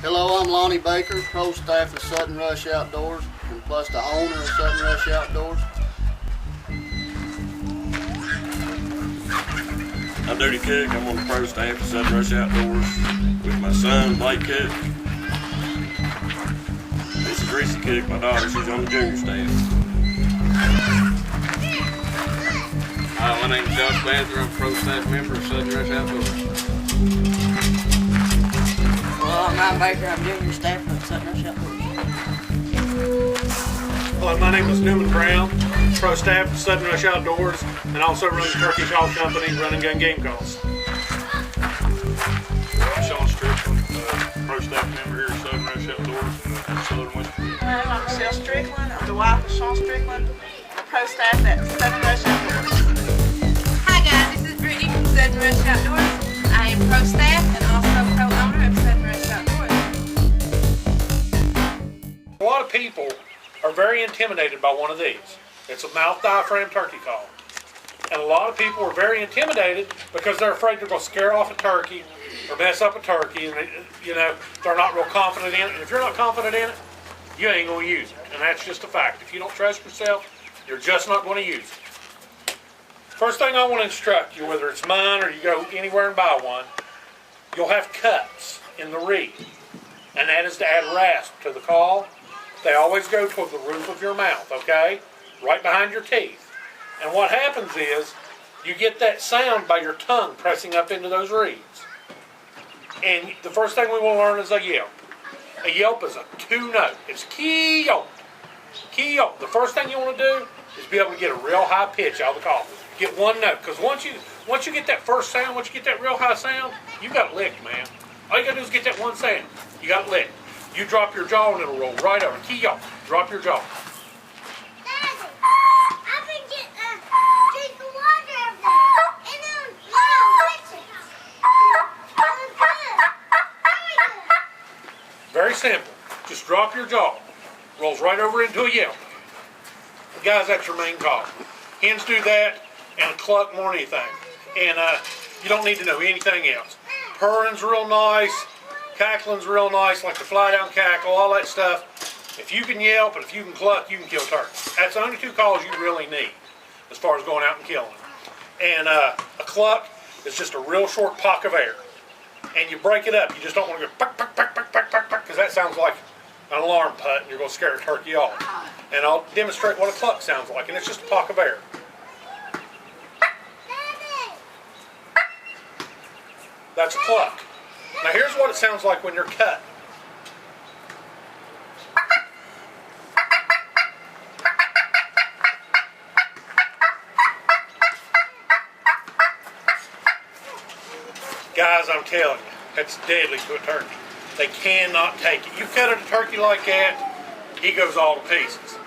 Hello, I'm Lonnie Baker, pro staff at Sudden Rush Outdoors, and plus the owner of Sudden Rush Outdoors. I'm Dirty Cook. I'm on the pro staff at Sudden Rush Outdoors with my son, Blake Cook. This is Greasy Cook, my daughter. She's on the junior staff. Hi, my name is Josh Banzer. I'm a pro staff member of Sudden Rush Outdoors. Well, I'm Ryan Baker. I'm junior staff at Sudden Rush Outdoors. Hello, my name is Newman Brown, pro staff at Sudden Rush Outdoors, and also run the Turkey Call Company, Run and Gun Game Calls. I'm Sean Strickland, pro staff member here at Sudden Rush Outdoors in Southern West Virginia. Hello, I'm Michelle Strickland. I'm the wife of Sean Strickland. I'm a pro staff at Sudden Rush Outdoors. Hi guys, this is Brittany from Sudden Rush Outdoors. I am pro staff and also pro-owner of Sudden Rush Outdoors. A lot of people are very intimidated by one of these. It's a mouth diaphragm turkey call. And a lot of people are very intimidated because they're afraid they're going to scare off a turkey or mess up a turkey, and they're not real confident in it. And if you're not confident in it, you ain't going to use it. And that's just a fact. If you don't trust yourself, you're just not going to use it. First thing I want to instruct you, whether it's mine or you go anywhere and buy one, you'll have cuts in the reed. And that is to add rasp to the call. They always go toward the roof of your mouth, okay? Right behind your teeth. And what happens is, you get that sound by your tongue pressing up into those reeds. And the first thing we will learn is a yelp. A yelp is a two-note. It's kee-yelp. Kee-yelp. The first thing you want to do is be able to get a real high pitch out of the call. Get one note, because once you get that first sound, once you get that real high sound, you got it licked, man. All you got to do is get that one sound. You got it licked. You drop your jaw and it'll roll right over. Kee-yelp. Drop your jaw. Very simple. Just drop your jaw. Rolls right over into a yelp. Guys, that's your main call. Hens do that and a cluck more than anything. And you don't need to know anything else. Purring's real nice. Cackling's real nice, like the fly down cackle, all that stuff. If you can yelp and if you can cluck, you can kill turkeys. That's the only two calls you really need as far as going out and killing them. And a cluck is just a real short pock of air. And you break it up. You just don't want to go puck, puck, puck, puck, puck, puck, puck, because that sounds like an alarm putt and you're going to scare a turkey off. And I'll demonstrate what a cluck sounds like, and it's just a pock of air. That's a cluck. Now here's what it sounds like when you're cut. Guys, I'm telling you, that's deadly to a turkey. They cannot take it. You cut a turkey like that, he goes all to pieces.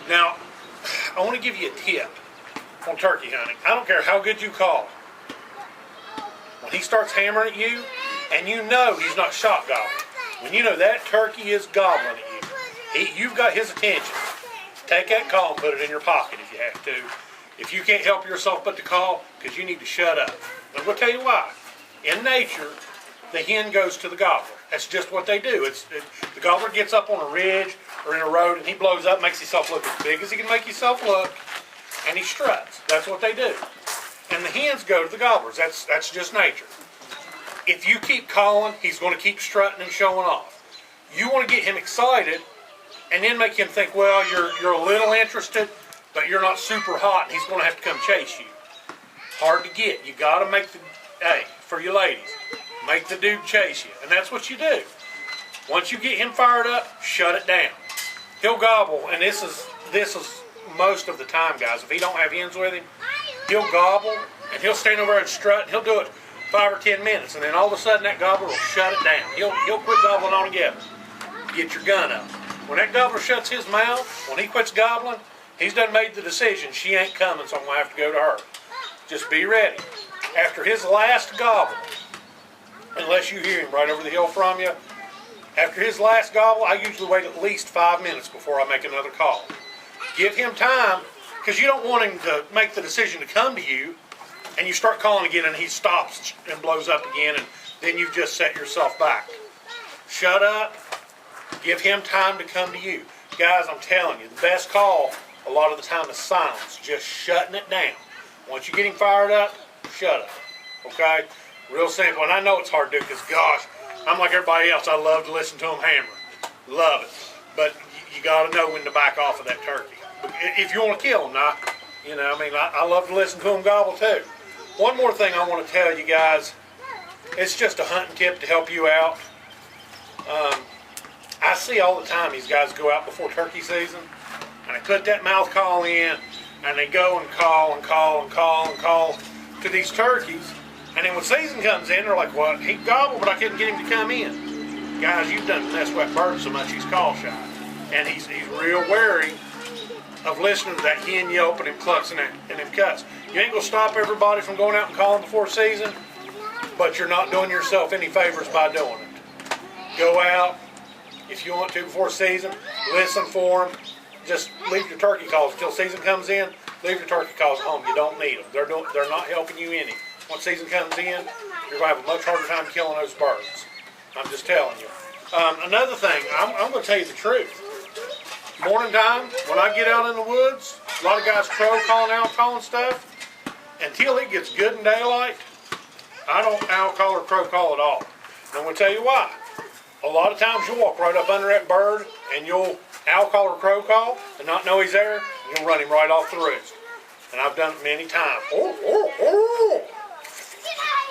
Now, I want to give you a tip on turkey hunting. I don't care how good you call. When he starts hammering at you, and you know he's not shot gobbling, when you know that turkey is gobbling at you, you've got his attention. Take that call and put it in your pocket if you have to. If you can't help yourself but to call, because you need to shut up. I'm going to tell you why. In nature, the hen goes to the gobbler. That's just what they do. The gobbler gets up on a ridge or in a road and he blows up, makes himself look as big as he can make himself look, and he struts. That's what they do. And the hens go to the gobblers. That's just nature. If you keep calling, he's going to keep strutting and showing off. You want to get him excited and then make him think, well, you're a little interested, but you're not super hot, and he's going to have to come chase you. Hard to get. You got to make for you ladies, make the dude chase you. And that's what you do. Once you get him fired up, shut it down. He'll gobble, and this is most of the time, guys. If he don't have hens with him, he'll gobble, and he'll stand over and strut, and he'll do it 5 or 10 minutes, and then all of a sudden that gobbler will shut it down. He'll quit gobbling altogether. Get your gun up. When that gobbler shuts his mouth, when he quits gobbling, he's done made the decision, she ain't coming, so I'm going to have to go to her. Just be ready. After his last gobble, unless you hear him right over the hill from you, after his last gobble, I usually wait at least 5 minutes before I make another call. Give him time, because you don't want him to make the decision to come to you, and you start calling again and he stops and blows up again, and then you've just set yourself back. Shut up. Give him time to come to you. Guys, I'm telling you, the best call a lot of the time is silence. Just shutting it down. Once you get him fired up, shut up. Okay? Real simple. And I know it's hard to do because, gosh, I'm like everybody else. I love to listen to him hammer. Love it. But you got to know when to back off of that turkey. If you want to kill him, now, you know, I mean, I love to listen to him gobble too. One more thing I want to tell you guys. It's just a hunting tip to help you out. I see all the time these guys go out before turkey season and they put that mouth call in and they go and call and call and call and call to these turkeys. And then when season comes in, they're like, well, he gobbled, but I couldn't get him to come in. Guys, you've done mess with that bird so much he's call shy. And he's real wary of listening to that hen yelp and him clucks and them cuts. You ain't gonna stop everybody from going out and calling before season, but you're not doing yourself any favors by doing it. Go out, if you want to before season, listen for them. Just leave your turkey calls until season comes in. Leave your turkey calls at home. You don't need them. They're not helping you any. Once season comes in, you're going to have a much harder time killing those birds. I'm just telling you. Another thing, I'm going to tell you the truth. Morning time, when I get out in the woods, a lot of guys crow calling, owl calling stuff. Until it gets good in daylight, I don't owl call or crow call at all. And I'm going to tell you why. A lot of times you'll walk right up under that bird and you'll owl call or crow call and not know he's there, and you'll run him right off the roost. And I've done it many times.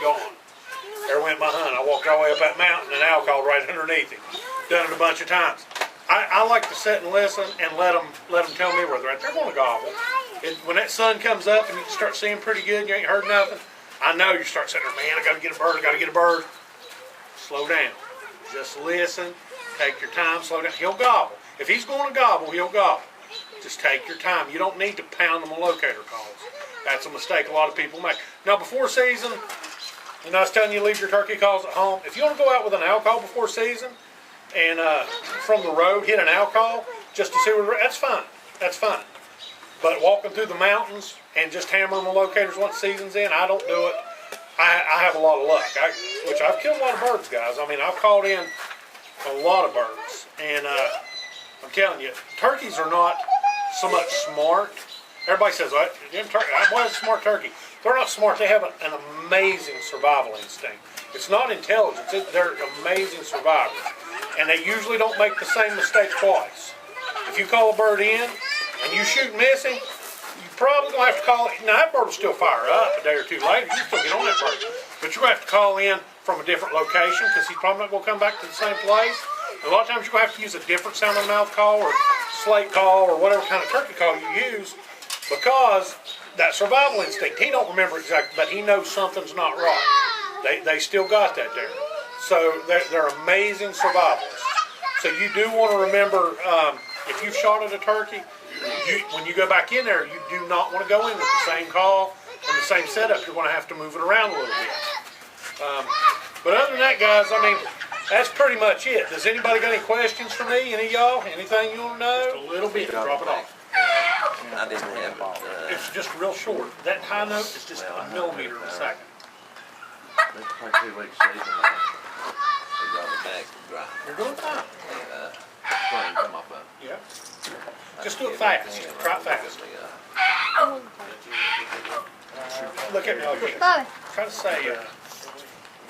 Gone. There went my hunt. I walked all the way up that mountain and owl called right underneath him. Done it a bunch of times. I like to sit and listen and let them tell me where they're at. They're going to gobble. When that sun comes up and you start seeing pretty good and you ain't heard nothing, I know you start saying, man, I got to get a bird, I got to get a bird. Slow down. Just listen. Take your time. Slow down. He'll gobble. If he's going to gobble, he'll gobble. Just take your time. You don't need to pound them on locator calls. That's a mistake a lot of people make. Now, before season, and I was telling you, leave your turkey calls at home. If you want to go out with an owl call before season and from the road hit an owl call just to see where that's fine. That's fine. But walking through the mountains and just hammering the locators once season's in, I don't do it. I have a lot of luck, which I've killed a lot of birds, guys. I mean, I've called in a lot of birds. And I'm telling you, turkeys are not so much smart. Everybody says, what is a smart turkey? They're not smart. They have an amazing survival instinct. It's not intelligence. They're amazing survivors. And they usually don't make the same mistake twice. If you call a bird in and you shoot and miss him, you probably going to have to call it. Now, that bird will still fire up a day or two later. You can still get on that bird. But you're going to have to call in from a different location because he's probably not going to come back to the same place. A lot of times you're going to have to use a different sound of the mouth call or slate call or whatever kind of turkey call you use because that survival instinct, he don't remember exactly, but he knows something's not right. They still got that there. So they're amazing survivors. So you do want to remember, if you've shot at a turkey, when you go back in there, you do not want to go in with the same call and the same setup. You're going to have to move it around a little bit. But other than that, guys, I mean, that's pretty much it. Does anybody got any questions for me? Any of y'all? Anything you want to know? Just a little bit. Drop it off. I didn't have It's just real short. That high note is just a millimeter in a second. It's probably 2 weeks season. They got it back dry. You're doing fine. Spring come off up. Yeah. Just do it fast. Try it fast. Look at me like this. Try to say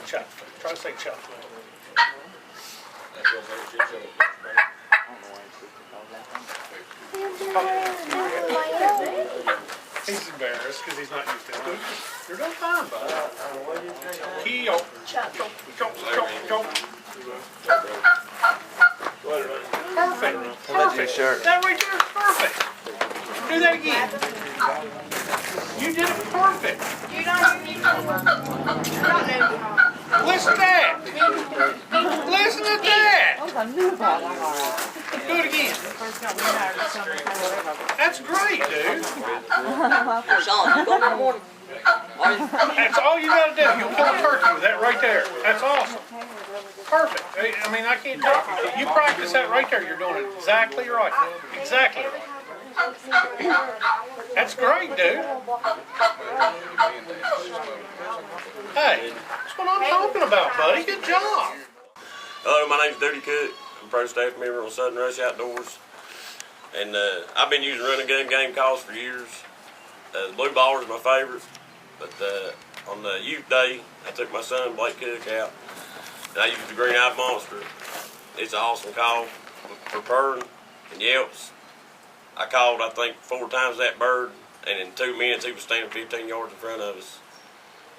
chuck. Try to say chuck. He's embarrassed because he's not used to it. You're doing fine, bud. Heel. Perfect. Perfect. That right there is perfect. Do that again. You did it perfect. You don't need to. Listen to that. Listen to that. Do it again. That's great, dude. That's all you got to do. You'll kill a turkey with that right there. That's awesome. Perfect. I mean, I can't talk. You practice that right there. You're doing it exactly right. Exactly right. That's great, dude. Hey, that's what I'm talking about, buddy. Good job. Hello, my name's Duty Cook. I'm a pro staff member on Southern Rush Outdoors. And I've been using run and gun game calls for years. The blue baller is my favorite. But on the youth day, I took my son, Blake Cook, out. And I used the green-eyed monster. It's an awesome call for purring and yelps. I called, I think, 4 times that bird. And in 2 minutes, he was standing 15 yards in front of us.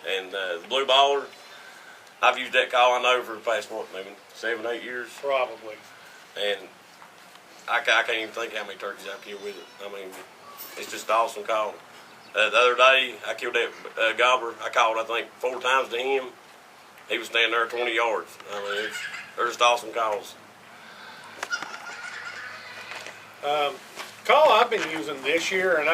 And the blue baller, I've used that call, I know, for the past, what, maybe 7, 8 years. Probably. And I can't even think how many turkeys I've killed with it. I mean, it's just an awesome call. The other day, I killed that gobbler. I called, I think, 4 times to him. He was standing there 20 yards. I mean, they're just awesome calls. Call I've been using this year, and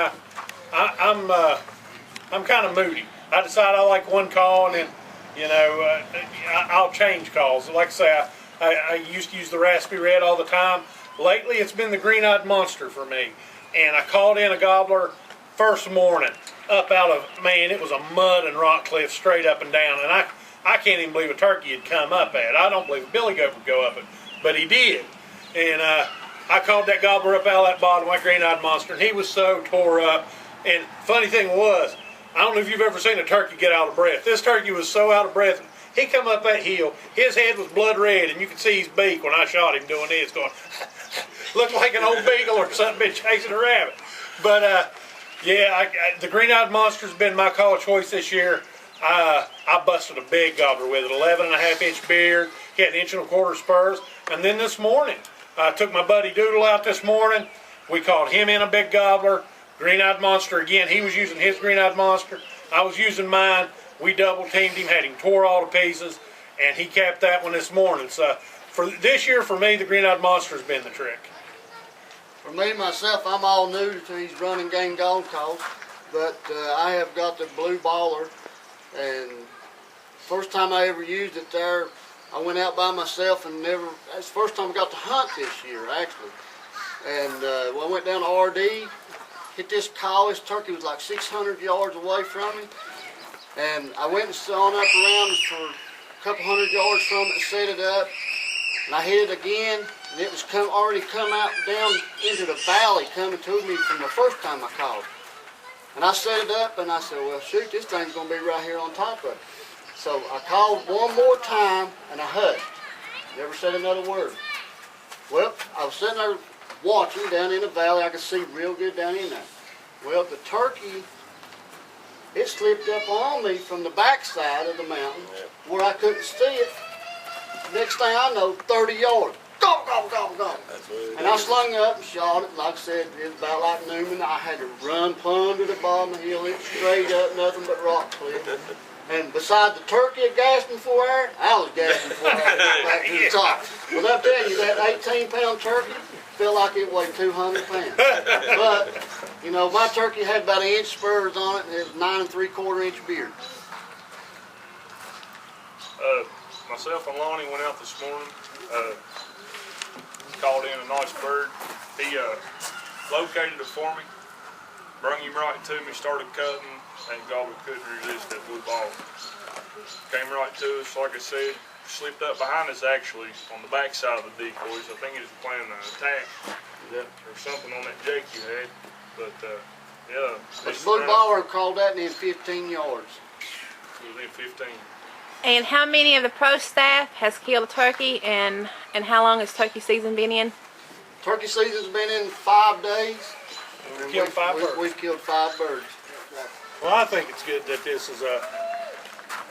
I'm kind of moody. I decide I like one call, and then, you know, I'll change calls. Like I say, I used to use the raspy red all the time. Lately, it's been the green-eyed monster for me. And I called in a gobbler first morning, up out of, man, it was a mud and rock cliff straight up and down. And I can't even believe a turkey had come up at it. I don't believe a billy goat would go up it, but he did. And I called that gobbler up out of that bottom, that green-eyed monster, and he was so tore up. And funny thing was, I don't know if you've ever seen a turkey get out of breath. This turkey was so out of breath. He come up that hill, his head was blood red, and you could see his beak when I shot him doing this, going, looked like an old beagle or something been chasing a rabbit. But yeah, the green-eyed monster's been my call of choice this year. I busted a big gobbler with it, 11.5-inch beard. He had 1 1/4 spurs. And then this morning, I took my buddy Doodle out this morning. We called him in a big gobbler. Green-eyed monster again. He was using his green-eyed monster. I was using mine. We double-teamed him, had him tore all to pieces, and he capped that one this morning. So for this year, for me, the green-eyed monster's been the trick. For me, myself, I'm all new to these running game golf calls, but I have got the blue baller, and first time I ever used it there, I went out by myself and that's the first time I got to hunt this year, actually. And I went down to RD, hit this call. This turkey was like 600 yards away from me. And I went and sawn up around for a couple hundred yards from it and set it up. And I hit it again, and it was already come out down into the valley coming to me from the first time I called. And I set it up, and I said, well, shoot, this thing's going to be right here on top of it. So I called one more time, and I hushed. Never said another word. Well, I was sitting there watching down in the valley. I could see real good down in there. Well, the turkey, it slipped up on me from the backside of the mountain where I couldn't see it. Next thing I know, 30 yards. Go, go, go, go. And I slung up and shot it. Like I said, it was about like Newman. I had to run plumb to the bottom of the hill. It straight up, nothing but rock cliff. And beside the turkey gasping for air, I was gasping for air back to the top. Well, I'm telling you, that 18-pound turkey felt like it weighed 200 pounds. But, you know, my turkey had about 1 inch spurs on it, and it was 9 3/4-inch beard. Myself and Lonnie went out this morning, called in a nice bird. He located it for me, brung him right to me, started cutting, and gobbler couldn't resist that blue ball. Came right to us, like I said, slipped up behind us actually on the back side of the decoys. I think he was planning an attack or something on that jake you had. But yeah. The blue baller called that in 15 yards. It was in 15. And how many of the pro staff has killed a turkey, and how long has turkey season been in? Turkey season's been in 5 days. We've killed 5 birds. We've killed 5 birds. Well, I think it's good that this is a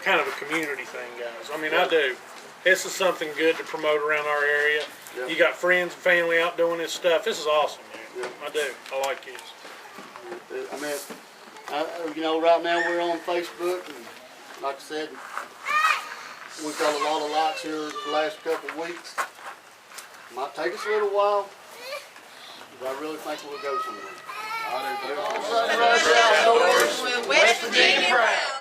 kind of a community thing, guys. I mean, I do. This is something good to promote around our area. Yep. You got friends and family out doing this stuff. This is awesome, man. Yep. I do. I like this. I mean, you know, right now we're on Facebook, and like I said, we've got a lot of likes here the last couple of weeks. Might take us a little while, but I really think we'll go somewhere. I do too. West Virginia proud.